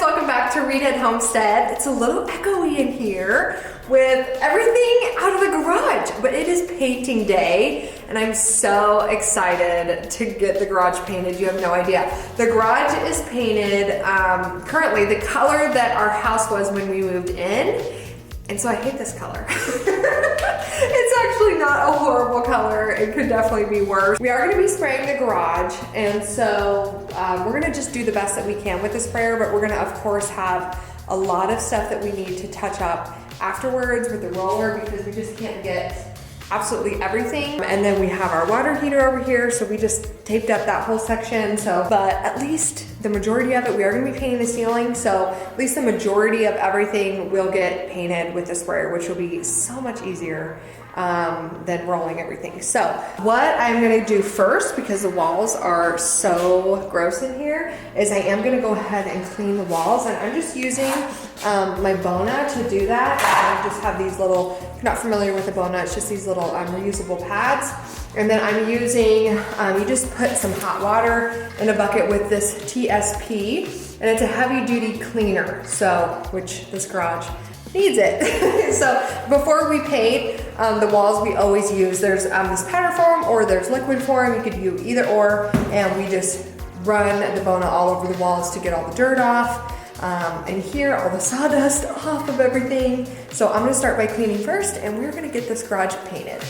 welcome back to Redhead Homestead. It's a little echoey in here with everything out of the garage, but it is painting day and I'm so excited to get the garage painted. You have no idea. The garage is painted currently the color that our house was when we moved in, and so I hate this color. It's actually not a horrible color. It could definitely be worse. We are gonna be spraying the garage, and so we're gonna just do the best that we can with the sprayer, but we're gonna of course have a lot of stuff that we need to touch up afterwards with the roller because we just can't get absolutely everything. And then we have our water heater over here, so we just taped up that whole section. But at least the majority of it, we are gonna be painting the ceiling, so at least the majority of everything will get painted with the sprayer, which will be so much easier than rolling everything. So what I'm gonna do first, because the walls are so gross in here, is I am gonna go ahead and clean the walls, and I'm just using my Bona to do that. And I just have these little, if you're not familiar with a Bona, it's just these little reusable pads. And then I'm using, you just put some hot water in a bucket with this TSP, and it's a heavy duty cleaner, so, which this garage needs it. So before we paint the walls, we always use, there's this powder form or there's liquid form. You could do either or, and we just run the Bona all over the walls to get all the dirt off. And here, all the sawdust off of everything. So I'm gonna start by cleaning first, and we're gonna get this garage painted.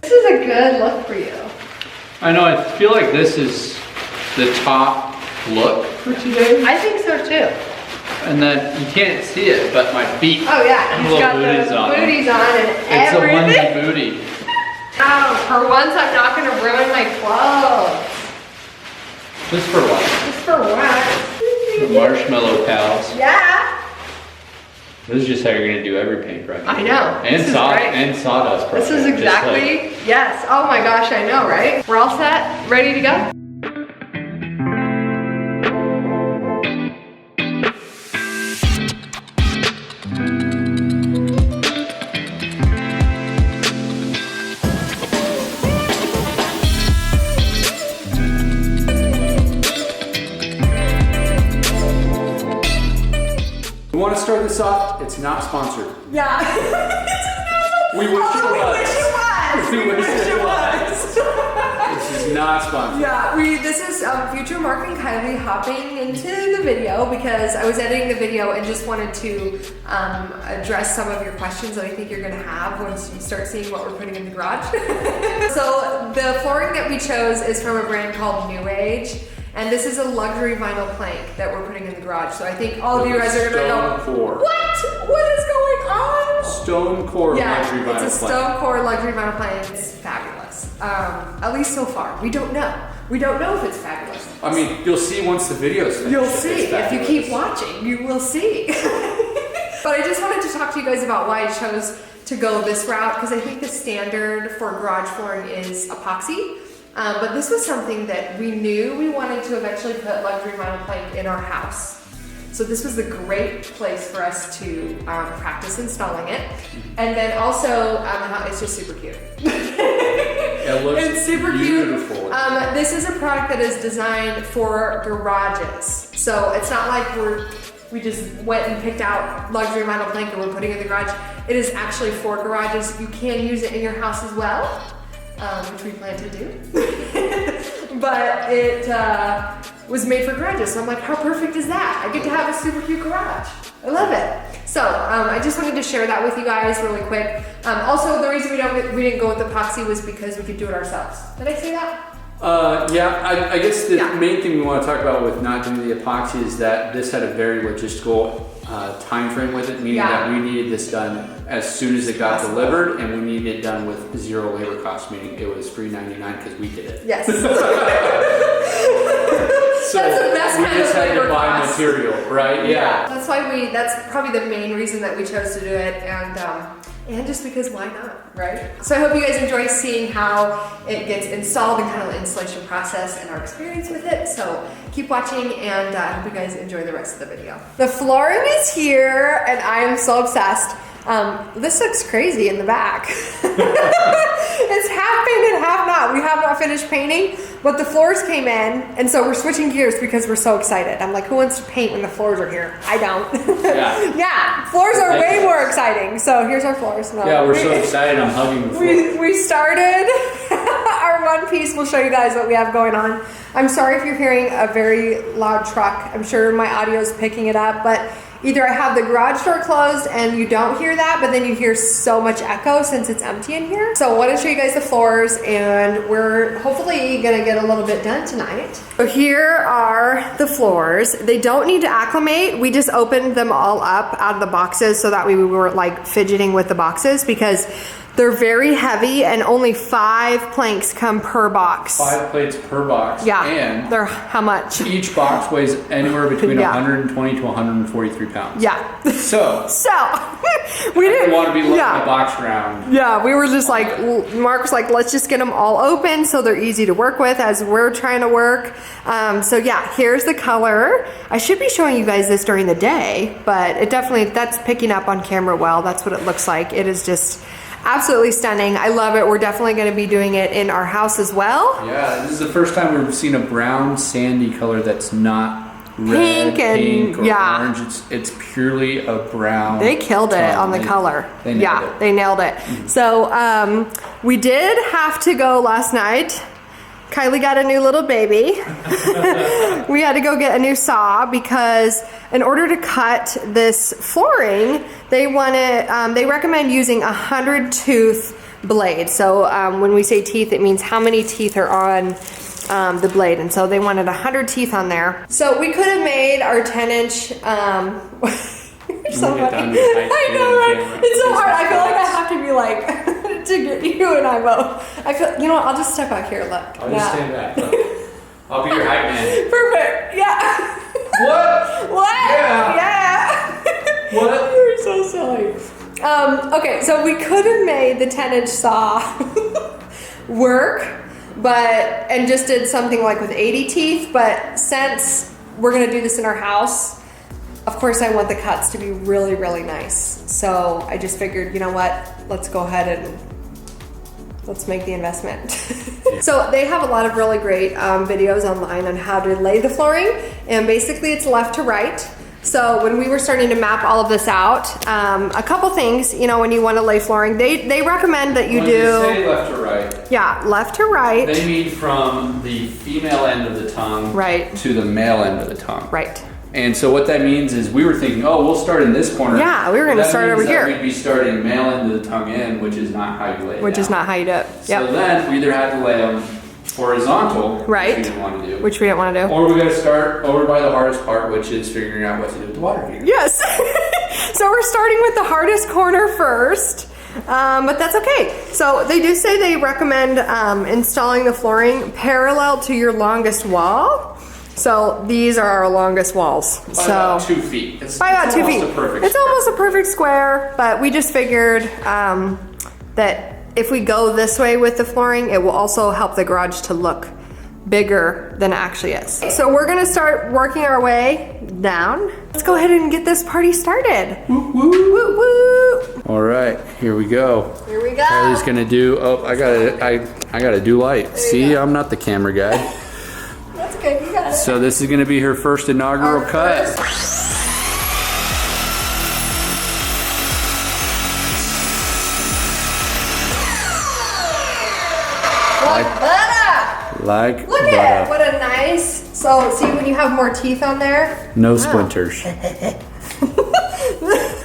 This is a good look for you. I know, I feel like this is the top look for today. I think so too. And then you can't see it, but my feet. Oh yeah, he's got booties the on booties on and It's everything. a onesie booty. Oh, for once I'm not gonna ruin my clothes. Just for what? Just for once. The marshmallow pals. Yeah. This is just how you're gonna do every paint project. I know. And This is great. and sawdust project. This is exactly, yes. Oh my gosh, I know, right? We're all set, ready to go? We want to start this off, it's not sponsored. Yeah. We wish it was. We wish it was. This is not sponsored. Yeah, this is future Mark and Kylie hopping into the video because I was editing the video and just wanted to address some of your questions that I think you're gonna have once you start seeing what we're putting in the garage. So the flooring that we chose is from a brand called NewAge. And this is a luxury vinyl plank that we're putting in the garage. So I think all of you guys are gonna go, Stone core. what? What is going on? Stone core luxury vinyl plank. It's a stone core luxury vinyl plank. It's fabulous. At least so far. We don't know. We don't know if it's fabulous. I mean, you'll see once the video's finished. You'll see. If you keep watching, you will see. But I just wanted to talk to you guys about why I chose to go this route, because I think the standard for garage flooring is epoxy. But this was something that we knew we wanted to eventually put luxury vinyl plank in our house. So this was a great place for us to practice installing it. And then also, it's just super cute. It looks it's super beautiful. cute. This is a product that is designed for garages. So it's not like we just went and picked out luxury vinyl plank and we're putting it in the garage. It is actually for garages. You can use it in your house as well, which we plan to do. But it was made for garages. So I'm like, how perfect is that? I get to have a super cute garage. I love it. So I just wanted to share that with you guys really quick. Also, the reason we didn't go with epoxy was because we could do it ourselves. Did I say that? Yeah, I guess the main thing we want to talk about with not doing the epoxy is that this had a very logistical time frame with it, meaning that we needed this done as soon as it got delivered, and we needed it done with zero labor costs, meaning it was free $99 because we did it. Yes. So that's the best we kind just of had to labor buy cost. material, right? Yeah. That's why that's probably the main reason that we chose to do it. And And just because why not, right? So I hope you guys enjoy seeing how it gets installed and kind of the installation process and our experience with it. So keep watching, and I hope you guys enjoy the rest of the video. The flooring is here and I am so obsessed. This looks crazy in the back. It's half painted, half not. We have not finished painting, but the floors came in, and so we're switching gears because we're so excited. I'm like, who wants to paint when the floors are here? I don't. Yeah. Yeah, floors are way more exciting. So here's our floors. No. Yeah, we're so excited. I'm hugging the floor. We started our one piece. We'll show you guys what we have going on. I'm sorry if you're hearing a very loud truck. I'm sure my audio is picking it up, but either I have the garage door closed and you don't hear that, but then you hear so much echo since it's empty in here. So I want to show you guys the floors, and we're hopefully gonna get a little bit done tonight. So here are the floors. They don't need to acclimate. We just opened them all up out of the boxes so that we weren't like fidgeting with the boxes, because they're very heavy and only 5 planks come per box. 5 plates per box. Yeah. And they're how much? each box weighs anywhere between Yeah. 120 to 143 pounds. Yeah. So We didn't want to be looking yeah. the box around. Yeah, we were just like, Mark was like, let's just get them all open so they're easy to work with as we're trying to work. So yeah, here's the color. I should be showing you guys this during the day, but it definitely, that's picking up on camera well. That's what it looks like. It is just absolutely stunning. I love it. We're definitely going to be doing it in our house as well. Yeah, this is the first time we've seen a brown sandy color that's not red, pink, or orange. It's purely a brown. They killed it on the color. They nailed it. They nailed it. So we did have to go last night. Kylie got a new little baby. We had to go get a new saw because in order to cut this flooring, they recommend using 100 tooth blade. So when we say teeth, it means how many teeth are on the blade, and so they wanted 100 teeth on there. So we could have made our 10-inch. So funny. I know, right? It's so hard. I feel like I have to be like to get you and I both. I feel. You know what? I'll just step out here. Look. I'll just stand back. Look. I'll be your hype man. Perfect. Yeah. What? What? Yeah. What? You're so silly. Okay, so we could have made the 10-inch saw work, and just did something like with 80 teeth, but since we're gonna do this in our house, of course I want the cuts to be really, really nice. So I just figured, you know what, let's go ahead and let's make the investment. So they have a lot of really great videos online on how to lay the flooring, and basically it's left to right. So when we were starting to map all of this out, a couple things, you know, when you want to lay flooring, they recommend that you when do. When they say left to right. Yeah, left to right. They mean from the female end of the tongue right to the male end of the tongue. Right. And so what that means is we were thinking, oh, we'll start in this corner. Yeah, we were going to start over here. We'd be starting male end of the tongue in, which is not how you lay it Which down. is not how you do it. Yep. So then we either had to lay them horizontal, right, which we didn't want to do. Which we didn't want to do. Or we got to start over by the hardest part, which is figuring out what to do with the water heater. Yes. So we're starting with the hardest corner first. But that's okay. So they do say they recommend installing the flooring parallel to your longest wall. So these are our longest walls. By about 2 feet. By about 2 feet. It's almost a perfect square, but we just figured that if we go this way with the flooring, it will also help the garage to look bigger than it actually is. So we're gonna start working our way down. Let's go ahead and get this party started. Woo, woo, woo, woo. All right, here we go. Here we go. Kylie's gonna do. Oh, I gotta do light. See, I'm not the camera guy. That's okay. You got it. So this is gonna be her first inaugural cut. Like Look butter. at it. What a nice. So see when you have more teeth on there. No splinters.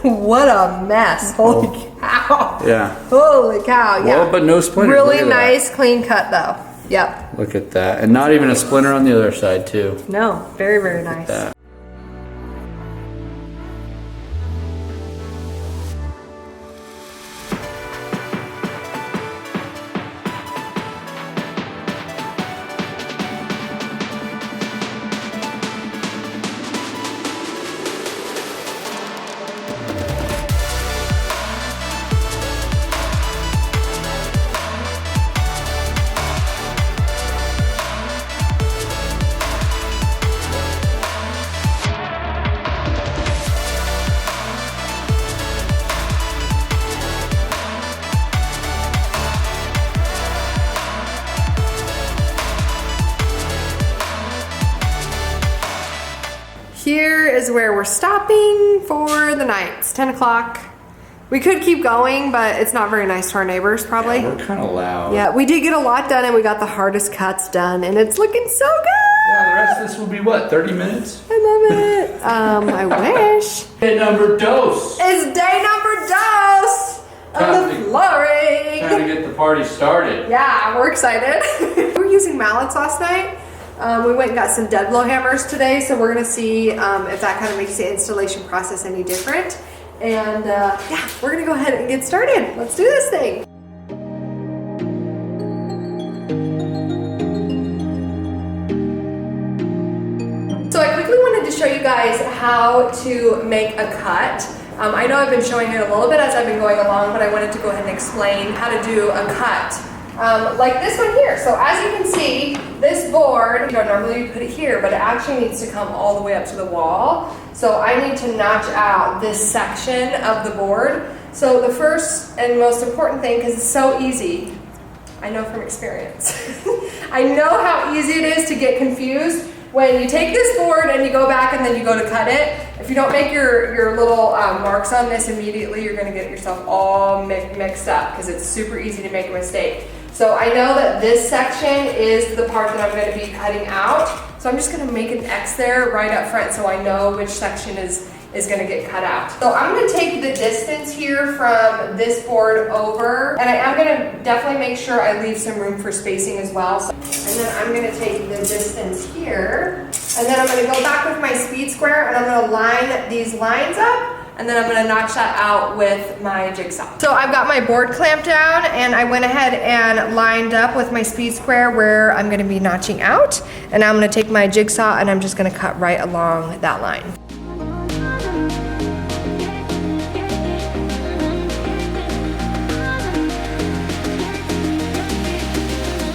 What a mess. Holy cow. Yeah. Holy cow. Yeah. Well, but no splinters. Really nice, clean cut though. Yep. Look at that. And not even a splinter on the other side too. No, very, very nice. That. is where we're stopping for the night. It's 10 o'clock. We could keep going, but it's not very nice to our neighbors, probably. Yeah, we're kind of loud. Yeah, we did get a lot done, and we got the hardest cuts done, and it's looking so good. Yeah, the rest of this will be what, 30 minutes? I love it. I wish. Day number dos. It's day number dos of the flooring. Trying to get the party started. Yeah, we're excited. We were using mallets last night. We went and got some dead blow hammers today, so we're gonna see if that kind of makes the installation process any different. And yeah, we're gonna go ahead and get started. Let's do this thing. So I quickly wanted to show you guys how to make a cut. I know I've been showing it a little bit as I've been going along, but I wanted to go ahead and explain how to do a cut. Like this one here. So as you can see, this board, normally you put it here, but it actually needs to come all the way up to the wall. So I need to notch out this section of the board. So the first and most important thing, because it's so easy, I know from experience, I know how easy it is to get confused when you take this board and you go back and then you go to cut it. If you don't make your little marks on this immediately, you're gonna get yourself all mixed up because it's super easy to make a mistake. So I know that this section is the part that I'm going to be cutting out. So I'm just going to make an X there right up front so I know which section is going to get cut out. So I'm going to take the distance here from this board over, and I am going to definitely make sure I leave some room for spacing as well. And then I'm going to take the distance here, and then I'm going to go back with my speed square and I'm going to line these lines up. And then I'm gonna notch that out with my jigsaw. So I've got my board clamped down and I went ahead and lined up with my speed square where I'm gonna be notching out. And now I'm gonna take my jigsaw and I'm just gonna cut right along that line.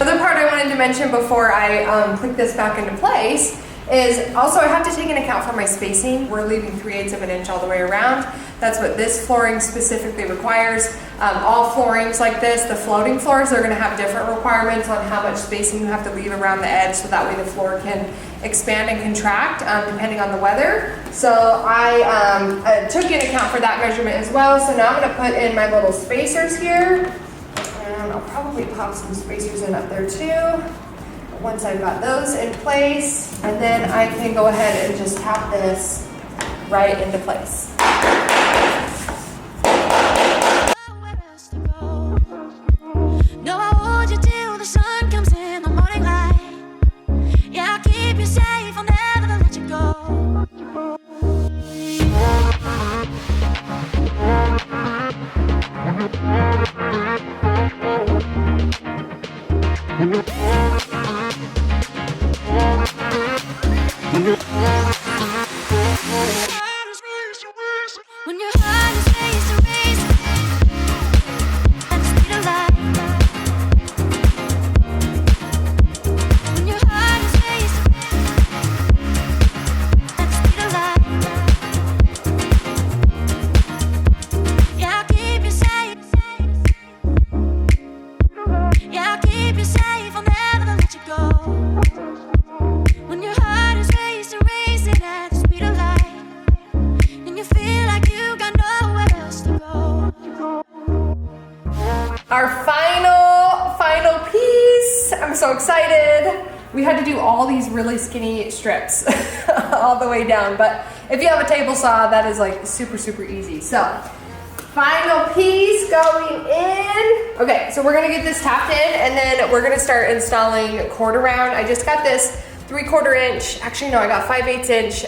Another part I wanted to mention before I click this back into place is also I have to take into account for my spacing. We're leaving 3/8 of an inch all the way around. That's what this flooring specifically requires. All floorings like this, the floating floors, they're gonna have different requirements on how much spacing you have to leave around the edge so that way the floor can expand and contract depending on the weather. So I took into account for that measurement as well. So now I'm gonna put in my little spacers here. And I'll probably pop some spacers in up there too. Once I've got those in place, and then I can go ahead and just tap this right into place. No, I hold you till the sun comes in the morning light. Yeah, I'll keep you safe, I'll never let you go. When your heart is raised to raise at the speed of light. When your heart is raised at the speed of light. Yeah, I'll keep you safe. Yeah, I'll keep you safe, I'll never let you go. When your heart is raised to raise it at the speed of light. And you feel like you got nowhere else to go. Our final piece. I'm so excited. We had to do all these really skinny strips all the way down, but if you have a table saw, that is like super easy. So final piece going in. Okay, so we're gonna get this tapped in and then we're gonna start installing quarter round. I just got this 3/4 inch, actually no, I got 5/8 inch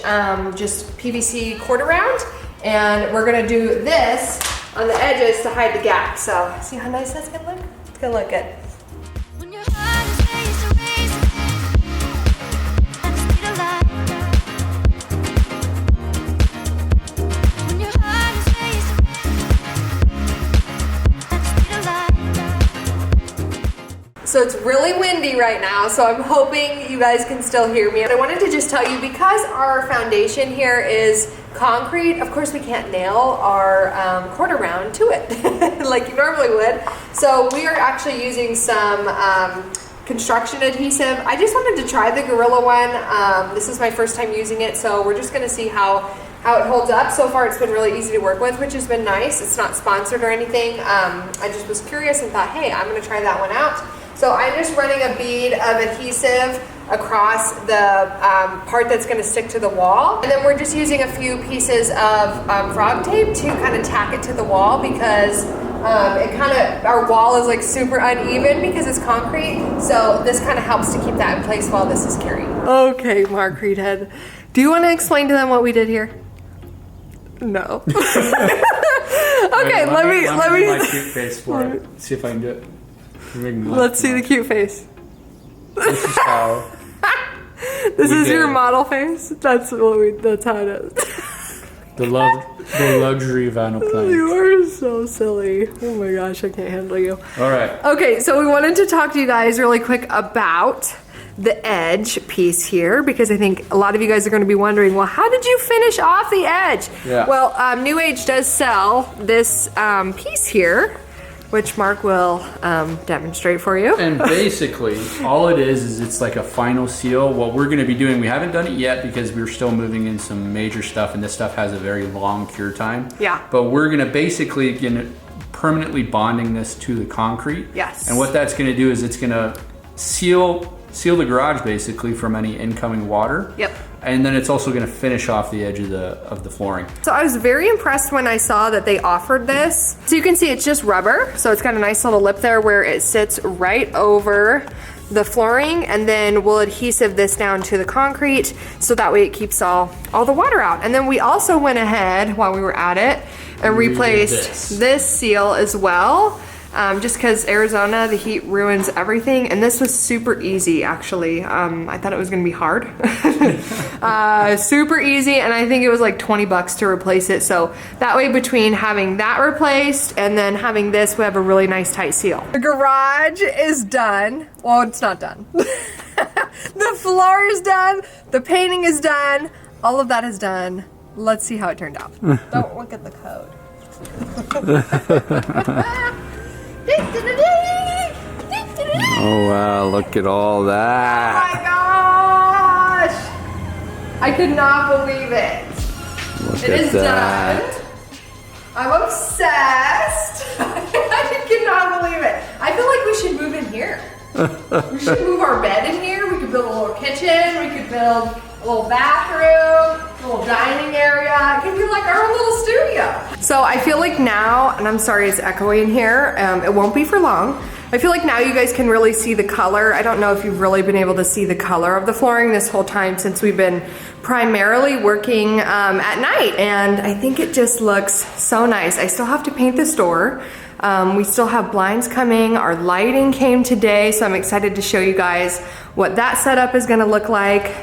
just PVC quarter round, and we're gonna do this on the edges to hide the gap. So see how nice that's gonna look? It's gonna look good. When your heart is raised to raise at the speed of light. When your heart is raised at the speed of light. So it's really windy right now, so I'm hoping you guys can still hear me. And I wanted to just tell you, because our foundation here is concrete, of course we can't nail our quarter round to it like you normally would. So we are actually using some construction adhesive. I just wanted to try the Gorilla one. This is my first time using it, so we're just gonna see how it holds up. So far it's been really easy to work with, which has been nice. It's not sponsored or anything. I just was curious and thought, hey, I'm gonna try that one out. So I'm just running a bead of adhesive across the part that's gonna stick to the wall. And then we're just using a few pieces of frog tape to kind of tack it to the wall because our wall is like super uneven because it's concrete. So this kind of helps to keep that in place while this is curing. Okay, Mark Reedhead, do you want to explain to them what we did here? No. Okay, let me my cute face for it. See if I can do it. Let's see the cute face. This is how. This is your model face. That's how it is. The luxury vinyl plank. You are so silly. Oh my gosh, I can't handle you. All right. Okay, so we wanted to talk to you guys really quick about the edge piece here because I think a lot of you guys are going to be wondering, well, how did you finish off the edge? Yeah. Well, NewAge does sell this piece here, which Mark will demonstrate for you. And basically, all it is it's like a final seal. What we're going to be doing, we haven't done it yet because we're still moving in some major stuff, and this stuff has a very long cure time. Yeah. But we're going to basically permanently bonding this to the concrete. Yes. And what that's going to do is it's going to seal the garage basically from any incoming water. Yep. And then it's also going to finish off the edge of the flooring. So I was very impressed when I saw that they offered this. So you can see it's just rubber. So it's got a nice little lip there where it sits right over the flooring, and then we'll adhesive this down to the concrete so that way it keeps all the water out. And then we also went ahead while we were at it and replaced this seal as well. Just because Arizona, the heat ruins everything, and this was super easy actually. I thought it was gonna be hard. Super easy, and I think it was like 20 bucks to replace it. So that way, between having that replaced and then having this, we have a really nice tight seal. The garage is done. Well, it's not done. The floor is done, the painting is done, all of that is done. Let's see how it turned out. Don't look at the code. Oh wow, look at all that. Oh my gosh! I could not believe it. Look It at is that. done. I'm obsessed. I cannot believe it. I feel like we should move in here. We should move our bed in here. We could build a little kitchen. We could build a little bathroom, a little dining area. It could be like our own little studio. So I feel like now, and I'm sorry it's echoey in here, it won't be for long. I feel like now you guys can really see the color. I don't know if you've really been able to see the color of the flooring this whole time since we've been primarily working at night. And I think it just looks so nice. I still have to paint this door. We still have blinds coming. Our lighting came today, so I'm excited to show you guys what that setup is gonna look like.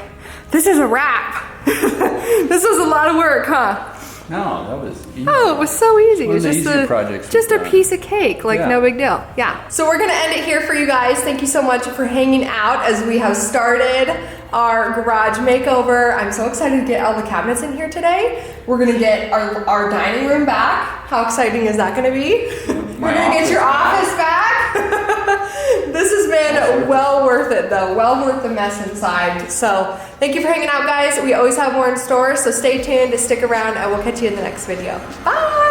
This is a wrap. This was a lot of work, huh? No, that was easy. Oh, it was so easy. It was One of the just easier a projects just we've a done. piece of cake, like Yeah. no big deal. Yeah. So we're gonna end it here for you guys. Thank you so much for hanging out as we have started our garage makeover. I'm so excited to get all the cabinets in here today. We're gonna get our dining room back. How exciting is that gonna be? We're gonna get your office back. This has been well worth it though, well worth the mess inside. So thank you for hanging out, guys. We always have more in store, so stay tuned to stick around and we'll catch you in the next video. Bye.